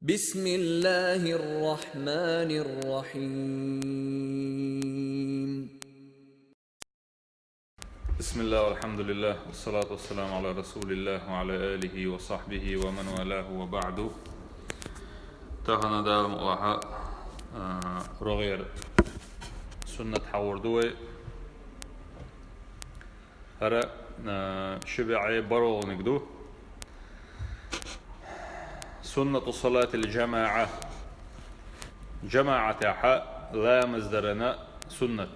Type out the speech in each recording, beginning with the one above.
بسم الله الرحمن الرحيم. بسم الله والحمد لله والصلاة والسلام على رسول الله وعلى آله وصحبه ومن والاه وبعد. تهنا دار مؤلاحة رغير سنة حوردوي هرا شبعي برول نقدو سنة صلاة الجماعة جماعة حق لا مزدرنا سنة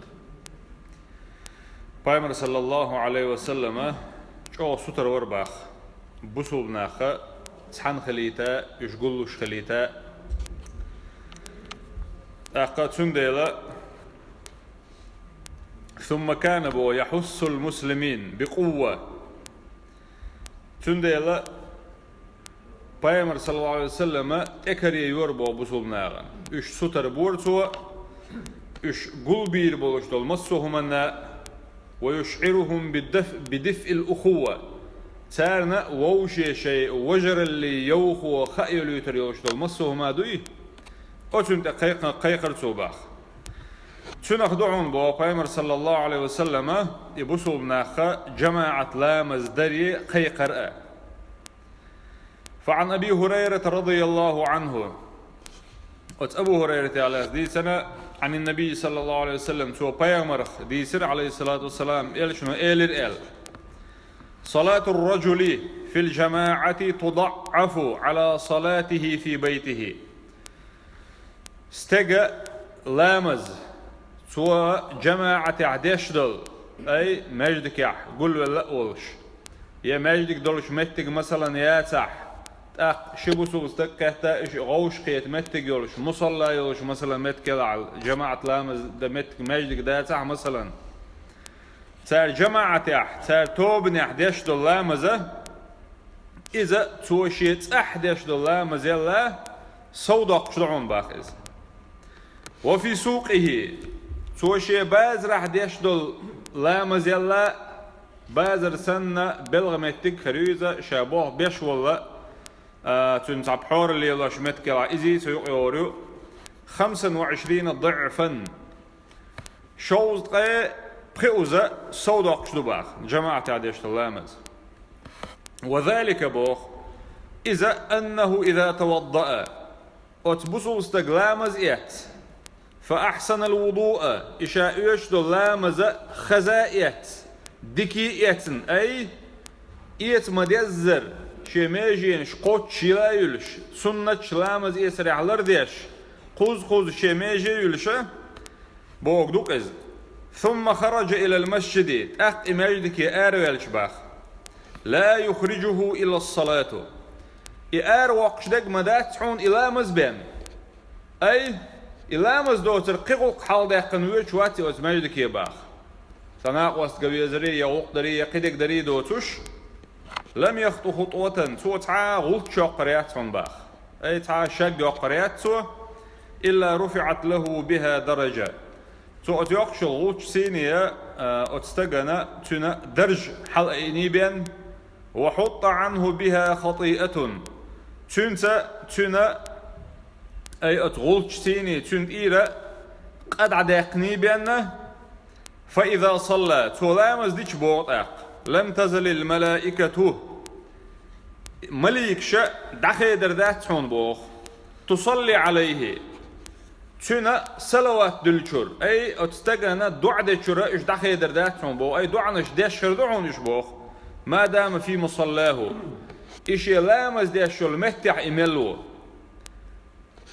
Peygamber sallallahu aleyhi ve selleme çok sutar var bax. Bu subnaxa tshan xilita, işgulluş xilita. Aqqa tündeyla ثم كان بو يحث المسلمين بقوة. تنديلا Peygamber sallallahu aleyhi ve selleme ekariye yor bu subnaxa. Üç sutar borçu, üç gul bir boluş dolmaz sohumanna. ويشعرهم بدفء الأخوة تارنا ووشي شيء وجر اللي يوخو خيل يتريوش دول مصه ما دوي أتون قيقر توباخ تنخ دعون بو بيمر صلى الله عليه وسلم يبسوا بناخا جماعة لا مزدري قيقر فعن أبي هريرة رضي الله عنه أبو هريرة على دي سنة عن النبي صلى الله عليه وسلم تو بيغمر ديسر عليه الصلاة والسلام شنو صلاة الرجل في الجماعة تضعف على صلاته في بيته استجا لامز تو جماعة عدشدل أي مجدك يح قل ولا أولش يا مجدك دولش متك مثلا يا تح شبوسو استكهتا ايش غوش قيت متك يولش مصلى يولش مثلا متك على جماعة لامز ده متك مجدك ده تح مثلا صار جماعة تح صار توبني 11 لامزة إذا توشيت 11 لامزة لا صودق شرعون باخذ وفي سوقه توشي بازر 11 لامزة لا بازر سنة بلغ متك خريزة شابوه بيش والله تنصب حور اللي الله شمت كلا إزي سيقورو 25 ضعفا شوز قي بخوزة صودق شدوباخ جماعة عديش اللامز وذلك بوخ إذا أنه إذا توضأ أتبسو استقلامز إيت فأحسن الوضوء إشاء يشدو اللامز خزائيت ديكي إيتن أي إيت مدزر شماجين شقوت شلا يلش سنة شلامز يسرع لرديش قوز شماجي يلش بوغدوك إز ثم خرج إلى المسجد أخ إماجدك يأرويلش باخ لا يخرجه إلى الصلاة يأر وقشدك مدات حون إلى مزبان أي إلى مزدوتر قيقوك حال داقن ويش واتي وزماجدك يباخ سناق وست قويزري يغوق دري يقيدك دري دوتوش لم يخطو خطوة سوى تعا غلط شاقريات باخ أي تعا شق قريات سوى إلا رفعت له بها درجة سوى أتيقش الغلط سينية أتستغنى تنا درج حل إنيبين وحط عنه بها خطيئة تنا أي أتغلط سيني تن إيرا قد عداقني بين فإذا صلى تولامز ديش بوطاق لم تزل الملائكة مليك شاء دخي دردات حون بوخ تصلي عليه تنا سلوات دلشر أي أتستغنى دعا دلشر إش دخي دردات حون بوخ أي دعا نش دشر دعون إش بوخ ما دام في مصلاه إش لامز دشر متع إملو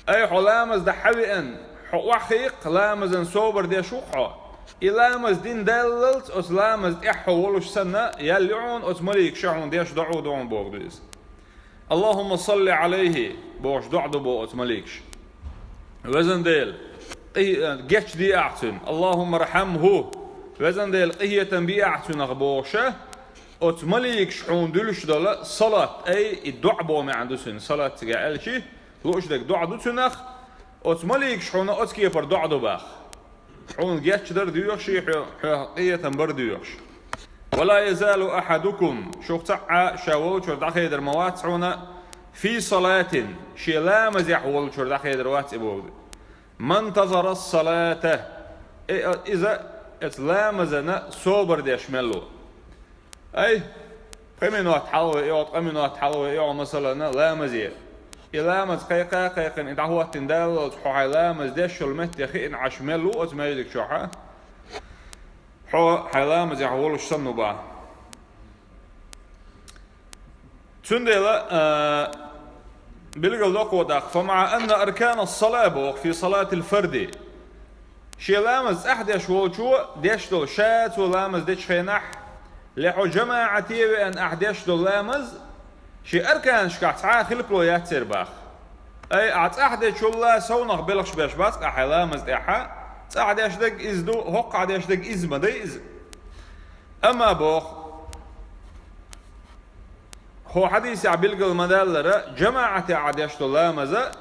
أي حلامز دحوئن وحيق لامزن صوبر دشوقها إلامز دين دللت أسلامز إحو ولش سنة يلعون أسمليك شعون ديش دعون بوغدوز اللهم صل عليه بوش دعو بو أسمليكش وزن ديل جيش دي أعتن اللهم رحمه وزن ديل قهية بي أعتن أغبوشة أسمليك شعون دلش دولة صلاة أي الدعو بو ما عندوسن صلاة تقالشي لوش دك دعو تنخ أسمليك شعون أسكي بر دعو باخ حون جاتش در ديوش حقيقة بر ديوش ولا يزال أحدكم شوق تعا شاووش ودعخي در موات حونا في صلاة شي لامز يحول شو داخل دروات إبوه من انتظر الصلاة إذا لامزنا صوبر ديش ملو أي قمنات حلوة يقعد قمنات حلوة يقعد مثلا لامزية لامز قيقا إذا هو تندل حو لامز ديش المت يخي إن عشملو أتميدك شوحة حو لامز يحول الشنو بقى تندل بلغ وداق فمع أن أركان الصلاة بوق في صلاة الفرد شي لامز أحد شو ديش دول شات ولامز ديش خينح لحو جماعتي بأن أحدش دول لامز شي أركان شكا تعا خلق ياتسير باخ أي أحد شو الله سونغ بلغش باش باس أحي لامز ديحا أحدش دق إزدو هق أحدش دق إزما دي إز أما بوق هو حديث عبيلق المدالرة جماعة عديش الله مزا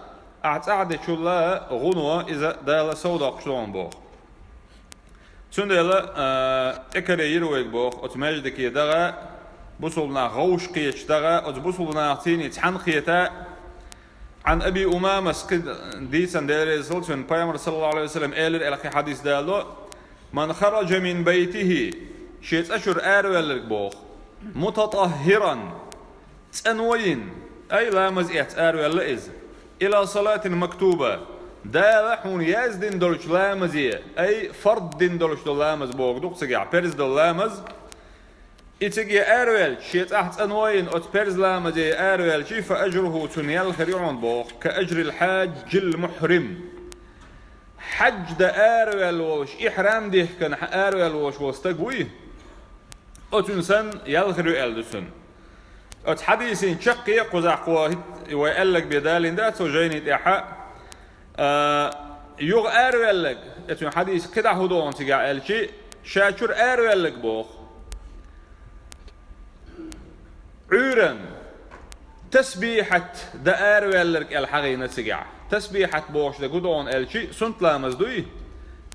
عديش الله غنوة إذا دالة سودا قشلون بوخ سندالة إكري يرويك بوخ أتماجدك يدغى بصلنا غوش قيش دغى أتبصلنا عطيني تحنقيتا عن أبي أمامة ديسان ديري سلسل بيامر صلى الله عليه وسلم إلر إلقي حديث دالو من خرج من بيته شيت أشر آروالك بوخ متطهرا تنوين أي لامز إعتار ولا إز إلى صلاة مكتوبة دا لحون يازدين دولش لامزية أي فرد دين دولش دول لامز بوغ دوق تقع بيرز دول لامز إتقي أرويل شيت أحت أنوين أت بيرز لامزية أرويل شي فأجره تنيال خريعون بوغ كأجر الحاج المحرم حج دا أرويل وش إحرام ديه كان أرويل وش وستقويه أتنسن يالخريعل دسن حديثين شقي قزع قواهد ويقلق بدالين ده توجيني تيحا يوغ أرويلك اتون حديث كده هدون تقع الشي شاكر أرويلك بوخ عورا تسبيحة دا أرويلك الحقينة تقع تسبيحة بوش دا قدون الشي سنت لامز دوي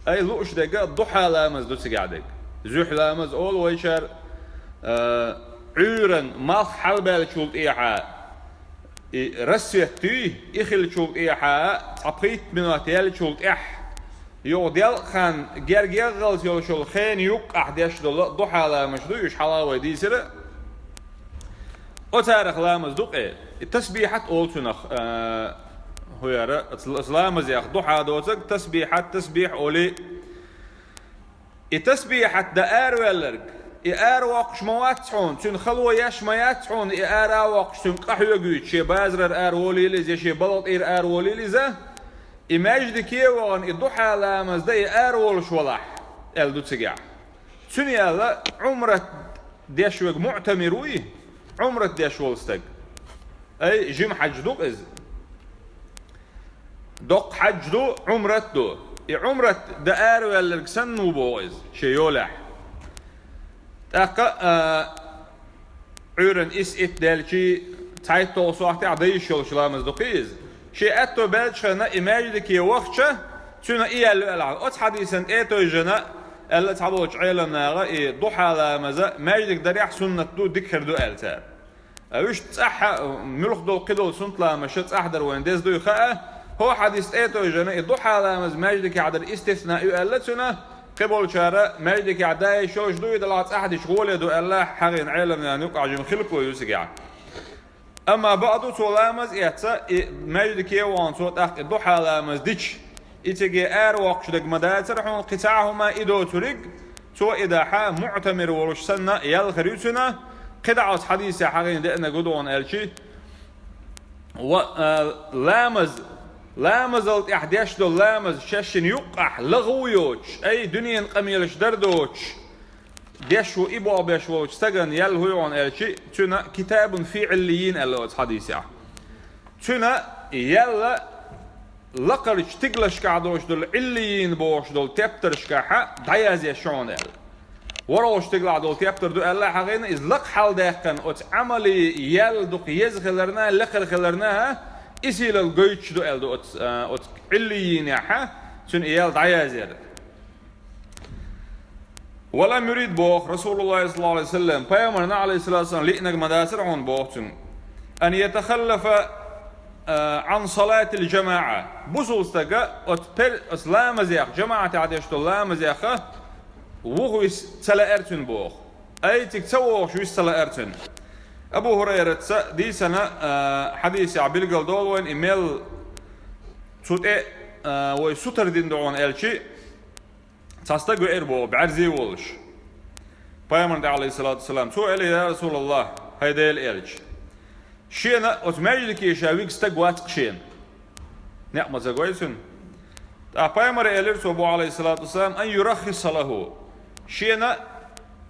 أي لوش دا ضحى لامز دو تقع دك زوح لامز أول ويشار عورا مالخ حلبال شولت إيحاء رسيتي إخل شولت إيحاء تقيت مناتيال شولت إح يو ديال خان جرجر غلط يو شول خين يوق أحداش دول ضحى لا مشدو يش حلاوة دي سر أتارخ لا مصدوق إيه التسبيحات أولتنخ هو يرى الإسلام زيخ ضحى دوتك تسبيحات تسبيح أولي التسبيحات دائر ولرك إيار وقش مواتحون تون خلوة ياش مواتحون إيار وقش تون قحوة جوت شي بازر آر ولي لزي شي بلط آر ولي لزا إماجد كيوان الضحى لامز دا إيار ولش ولح الدو تسقع تون يالا عمرة ديشوك معتمروي عمرة ديش ولستق أي جيم حج دوق إز دوق حج دو عمرة دو عمرة دا آر ولرك سنو بوغز شي يولح عورن إس إت دالشي تايتو صوحتي عديش يلشلامز دقيز شي أتو بلشنا إماجدك يوخشة تنا إيالو ألعب أت حديثا إيتو جنا ألا تعبوش عيلا ناغا إي ضحى لامزا ماجدك دريح سنة دو دكر دو ألتار أوش تسحى ملخ دو قدو سنت لامشة تسحدر وين ديز دو يخاء هو حديث إيتو جنا إي ضحى لامز ماجدك عدر استثناء ألتنا قبل شارع ماجدك عداي شوش دوي دلعت أحد شغول دو الله حقين علم يعني يقع جم خلق ويسقع أما بعضو تولامز إحسا ماجدك يوان صوت أخ الضحى لامز ديش إتجي آر وقش دق مداتر حون قطعهما إدو ترق تو إداحا معتمر ورش سنة يالخريوتنا قدعت حديث حقين دقنا قدوان ألشي لامزلت إحداش دول لامز شاشن يقح لغويوش أي دنيا قميلش دردوش ديشو إبو بيشوش تغن يلهويون ألشي تنا كتاب في عليين ألوت حديثة تنا يلا لقرش تقلش كعدوش دول عليين بوش دول تبترش كحا دايز يشون أل وروش تقلع دول تبتر دول ألا حقين إز لق حال داقن أت عملي يل دوق يزخلرنا لقر خلرناها إسيل الجيش دو أل دو أت عليين يحا تن إيال دايزير ولم يريد بوخ رسول الله صلى الله عليه وسلم بيامرنا عليه الصلاة والسلام لئنك مداسر عن بوخ تن أن يتخلف عن صلاة الجماعة بوزولستغا أسلام زيخ جماعة عديشت الله زيخه وهو تلا أرتن بوخ أي تكتوه شو يستلا أرتن أبو هريرة دي سنة حديث عبيل قلدول وين إيميل سوتي ويسوتر دين دعون ألشي تستقو إربو بعرزي وولش بايمرد عليه الصلاة والسلام سؤال يا رسول الله هيدا الألش شينا أتماجلك يشاويك استقوات شين نعم زقويسن بايمر ألرس أبو عليه الصلاة والسلام أن يرخص له شينا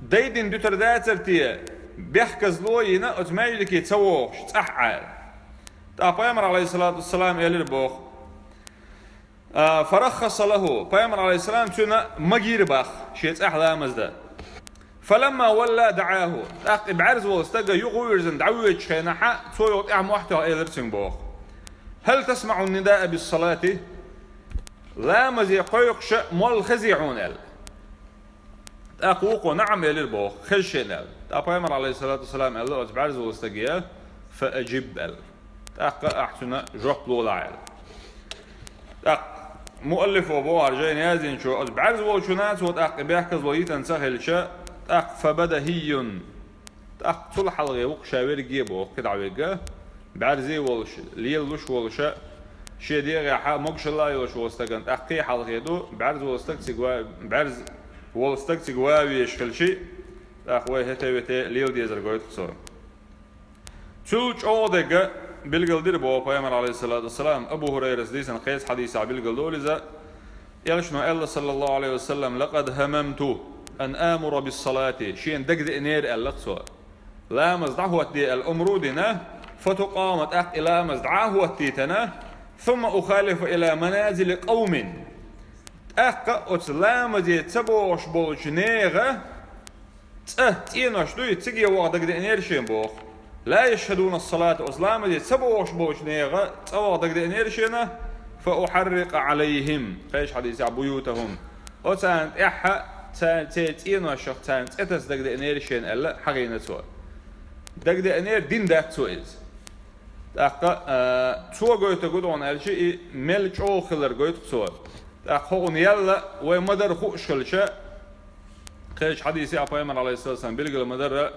ديدن دوتر داترتي بيحكز لوينا أتماجلك يتسووش تحعال بايمر عليه الصلاة والسلام ألربوخ فرخص له بايمر عليه السلام تنا مجير باخ شيت أحلى مزدا فلما ولا دعاه بعرز واستجى يغويرزن دعوة شينحة صوت محتوى إلرسن بوخ هل تسمع النداء بالصلاة لا مزي قيقش مول خزيعون ال أقوق نعم إلربوخ خشين ال بايمر عليه الصلاة والسلام قال له بعرز واستجى فأجب ال أحسن جوق لولا ال مؤلف وابو عرجين يازين شو بعرز وشنات وتأق بيحكز ويتن سهل شاء تأق فبدهي تأق صلح الغيوق شاوير جيبو كده عويقة بعرزي والش ليلوش والشاء شي ديغي حا مقش الله يلوش واستقن تأقي حلقيدو بعرز واستق سيقوا بعرز واستق سيقوا ويشكل شي تأق ويهتي ويتي ليل ديزر قويت خسور تلوش أودق بالقلدر بو بايمر عليه الصلاة والسلام أبو هريرة ديسن قيس حديث بالقلدول إذا يلشنو الله صلى الله عليه وسلم لقد هممت أن آمر بالصلاة شين دقد إنير اللقصو لا مزدعه الدي الأمرودنا فتقامت أق إلى مزدعه التيتنا ثم أخالف إلى منازل قوم أق أتلام دي تبوش بولش نيغة تينوش دوي تيجي وقت دقد إنير شين بوخ لا يشهدون الصلاة أسلام دي سبوش بوش نيغة تسوى دقد إنيرشينا فأحرق عليهم فايش حديث بيوتهم وتانت إحا تيتين وشخ تانت إتس دقد إنيرشين ألا حقينا سوى دقد إنير دين داك سوئز تسوى قويت قدون ألشي ملج أو خلر قويت سوى هون يلا ومدر خوش خلشا خيش حديث بايمر عليه الصلاة والسلام بيلقى المدر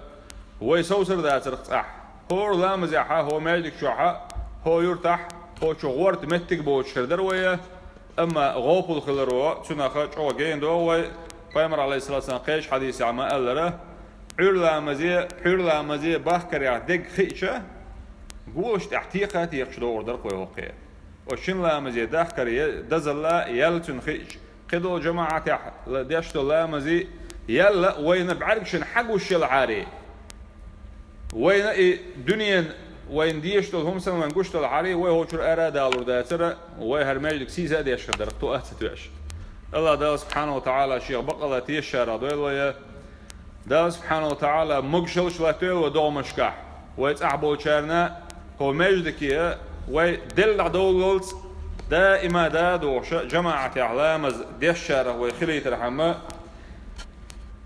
ويسوسر ذات رقصح هو لا مزحها هو مالك شوحة هو يرتاح هو شغورت متك بوش خردر ويا أما غوبل خلروا شنا خش أو جين دو بايمر عليه الصلاة والسلام قيش حديث عما ألره حير مزي بحكر يعدق خيشة قولش تحتيقات يخشدور در قوي وقيا وشن لا مزي دحكر دزل لا يلتن خيش قدو جماعة ديشت لا مزي يلا وين بعرقشن حق وش العاري وين دنيا وين ديشتل هم سنة وين قشتل عاري وهو شر أرى دالور داترة وهر مجلك سيزا ديش خدر تو أهتتوش الله دال سبحانه وتعالى شيخ بقلة تيشار دويل ويا دال سبحانه وتعالى مقشلش لا تويل ودو مشكح ويتعبو شارنا هو مجلك يا ويدل عدولت دائما دادوش جماعة أعلام ديشار ويخلي ترحمه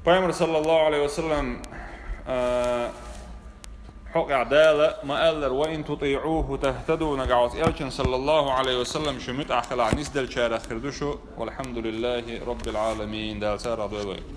بايمر صلى الله عليه وسلم حق عدالة ما قال وإن تطيعوه تهتدوا نقعوت إلشن صلى الله عليه وسلم شمت أخلع نسدل شارع خردشو والحمد لله رب العالمين دال سارة دوي